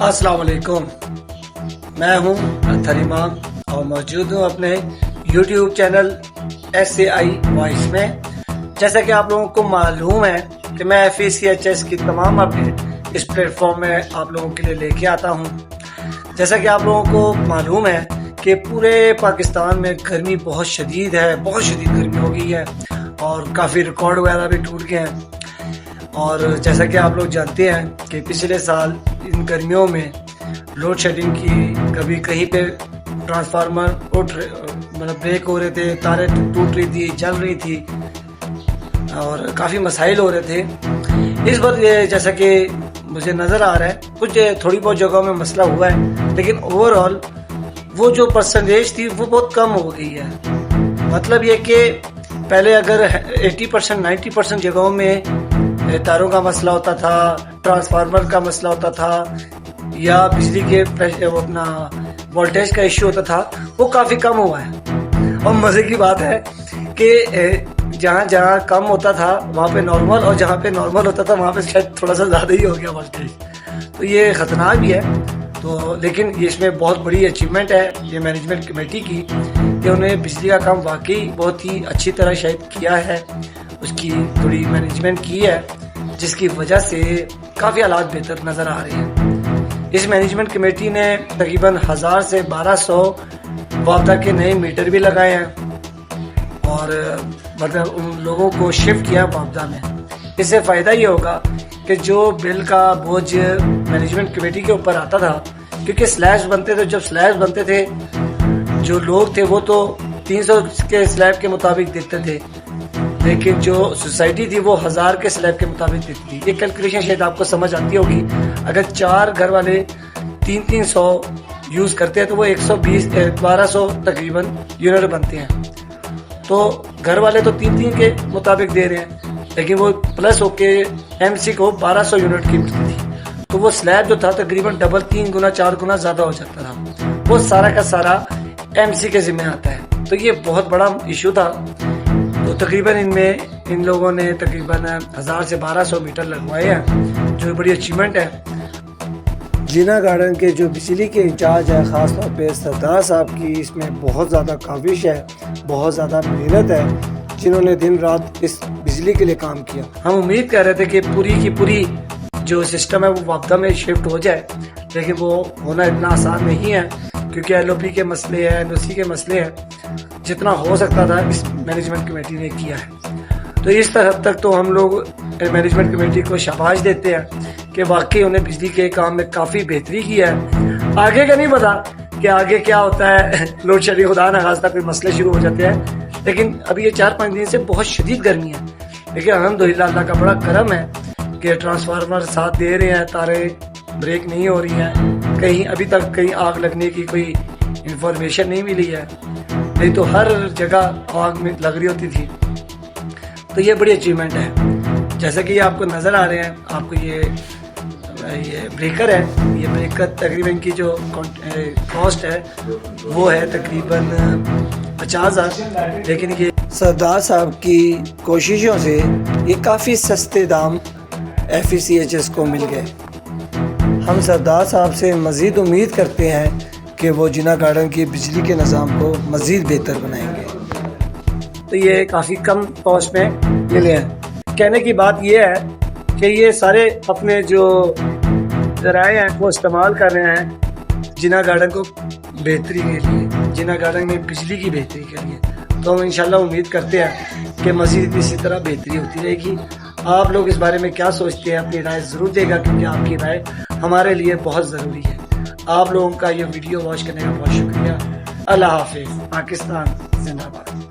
السلام علیکم، میں ہوں اطہر امام اور موجود ہوں اپنے یوٹیوب چینل SAI وائس میں۔ جیسا کہ آپ لوگوں کو معلوم ہے کہ میں FECHS کی تمام اپڈیٹ اس پلیٹ فارم میں آپ لوگوں کے لیے لے کے آتا ہوں۔ جیسا کہ آپ لوگوں کو معلوم ہے کہ پورے پاکستان میں گرمی بہت شدید ہے، بہت شدید گرمی ہو گئی ہے اور کافی ریکارڈ وغیرہ بھی ٹوٹ گئے ہیں۔ اور جیسا کہ آپ لوگ جانتے ہیں کہ پچھلے سال ان گرمیوں میں لوڈ شیڈنگ کی، کبھی کہیں پہ ٹرانسفارمر بریک ہو رہے تھے، تاریں ٹوٹ رہی تھی، جل رہی تھی اور کافی مسائل ہو رہے تھے۔ اس وقت جیسا کہ مجھے نظر آ رہا ہے کچھ تھوڑی بہت جگہوں میں مسئلہ ہوا ہے، لیکن اوور آل وہ جو پرسنٹیج تھی وہ بہت کم ہو گئی ہے۔ مطلب یہ کہ پہلے اگر 80% 90% جگہوں میں تاروں کا مسئلہ ہوتا تھا، ٹرانسفارمر کا مسئلہ ہوتا تھا یا بجلی کے اپنا وولٹیج کا ایشو ہوتا تھا، وہ کافی کم ہوا ہے۔ اور مزے کی بات ہے کہ جہاں جہاں کم ہوتا تھا وہاں پہ نارمل، اور جہاں پہ نارمل ہوتا تھا وہاں پہ شاید تھوڑا سا زیادہ ہی ہو گیا وولٹیج۔ تو یہ خطرناک بھی ہے، تو لیکن اس میں بہت بڑی اچیومنٹ ہے یہ مینجمنٹ کمیٹی کی کہ انہوں نے بجلی کا کام واقعی بہت ہی اچھی طرح شاید کیا ہے، اس کی تھوڑی مینجمنٹ کی ہے، جس کی وجہ سے کافی حالات بہتر نظر آ رہے ہیں۔ اس مینجمنٹ کمیٹی نے تقریباً 1000 سے 1200 وابدہ کے نئے میٹر بھی لگائے ہیں اور مطلب ان لوگوں کو شفٹ کیا وابدہ میں۔ اس سے فائدہ یہ ہوگا کہ جو بل کا بوجھ مینجمنٹ کمیٹی کے اوپر آتا تھا، کیونکہ سلیبس بنتے تھے، جب سلیبس بنتے تھے جو لوگ تھے وہ تو 300 کے سلیب کے مطابق دیتے تھے، لیکن جو سوسائٹی تھی وہ 1000 کے سلیب کے مطابق دیتی تھی۔ یہ کیلکولیشن شاید آپ کو سمجھ آتی ہوگی۔ اگر 4 گھر والے 300 یوز کرتے ہیں تو وہ 1200 تقریباً یونٹ بنتے ہیں۔ تو گھر والے تو 3 کے مطابق دے رہے ہیں، لیکن وہ پلس ہو کے MC کو 1200 یونٹ کی ملتی تھی، تو وہ سلیب جو تھا تقریباً ڈبل 3 گنا 4 گنا زیادہ ہو جاتا تھا۔ وہ سارا کا سارا MC کے ذمہ آتا ہے، تو یہ بہت بڑا ایشو تھا۔ تو تقریباً ان لوگوں نے تقریباً 1000 سے 1200 میٹر لگوائے ہیں، جو بڑی اچیومنٹ ہے۔ جینا گارڈن کے جو بجلی کے انچارج ہے، خاص طور پہ سردار صاحب کی اس میں بہت زیادہ کاوش ہے، بہت زیادہ محنت ہے، جنہوں نے دن رات اس بجلی کے لیے کام کیا۔ ہم امید کر رہے تھے کہ پوری کی پوری جو سسٹم ہے وہ وابدہ میں شفٹ ہو جائے، لیکن وہ ہونا اتنا آسان نہیں ہے، کیونکہ LOP کے مسئلے ہیں، NOC کے مسئلے ہیں۔ جتنا ہو سکتا تھا اس مینجمنٹ کمیٹی نے کیا ہے۔ تو اس حد تک تو ہم لوگ مینجمنٹ کمیٹی کو شاباش دیتے ہیں کہ واقعی انہیں بجلی کے کام میں کافی بہتری کی ہے۔ آگے کا نہیں پتا کہ آگے کیا ہوتا ہے، لوڈ شیڈنگ خدا نہ خواستہ کوئی مسئلے شروع ہو جاتے ہیں، لیکن ابھی یہ 4-5 دن سے بہت شدید گرمی ہے۔ لیکن الحمدللہ اللہ کا بڑا کرم ہے کہ ٹرانسفارمر ساتھ دے رہے ہیں، تاریں بریک نہیں ہو رہی ہیں، کہیں ابھی تک کہیں آگ لگنے کی کوئی انفارمیشن نہیں ملی ہے، نہیں تو ہر جگہ آگ میں لگ رہی ہوتی تھی۔ تو یہ بڑی اچیومنٹ ہے۔ جیسا کہ یہ آپ کو نظر آ رہے ہیں، آپ کو یہ بریکر ہے، یہ بریکر تقریباً کی جو کاسٹ ہے وہ ہے تقریباً 50,000، لیکن یہ سردار صاحب کی کوششوں سے یہ کافی سستے دام FECHS کو مل گئے۔ ہم سردار صاحب سے مزید امید کرتے ہیں کہ وہ جینا گارڈن کی بجلی کے نظام کو مزید بہتر بنائیں گے۔ تو یہ کافی کم کاسٹ میں ملے ہیں۔ کہنے کی بات یہ ہے کہ یہ سارے اپنے جو ذرائع ہیں وہ استعمال کر رہے ہیں جینا گارڈن کو بہتری کے لیے، جینا گارڈن میں بجلی کی بہتری کے لیے۔ تو ہم انشاءاللہ امید کرتے ہیں کہ مزید اسی طرح بہتری ہوتی رہے گی۔ آپ لوگ اس بارے میں کیا سوچتے ہیں؟ اپنی رائے ضرور دے گا، کیونکہ آپ کی رائے ہمارے لیے بہت ضروری ہے۔ آپ لوگوں کا یہ ویڈیو واچ کرنے کا بہت شکریہ۔ اللہ حافظ۔ پاکستان زندہ باد۔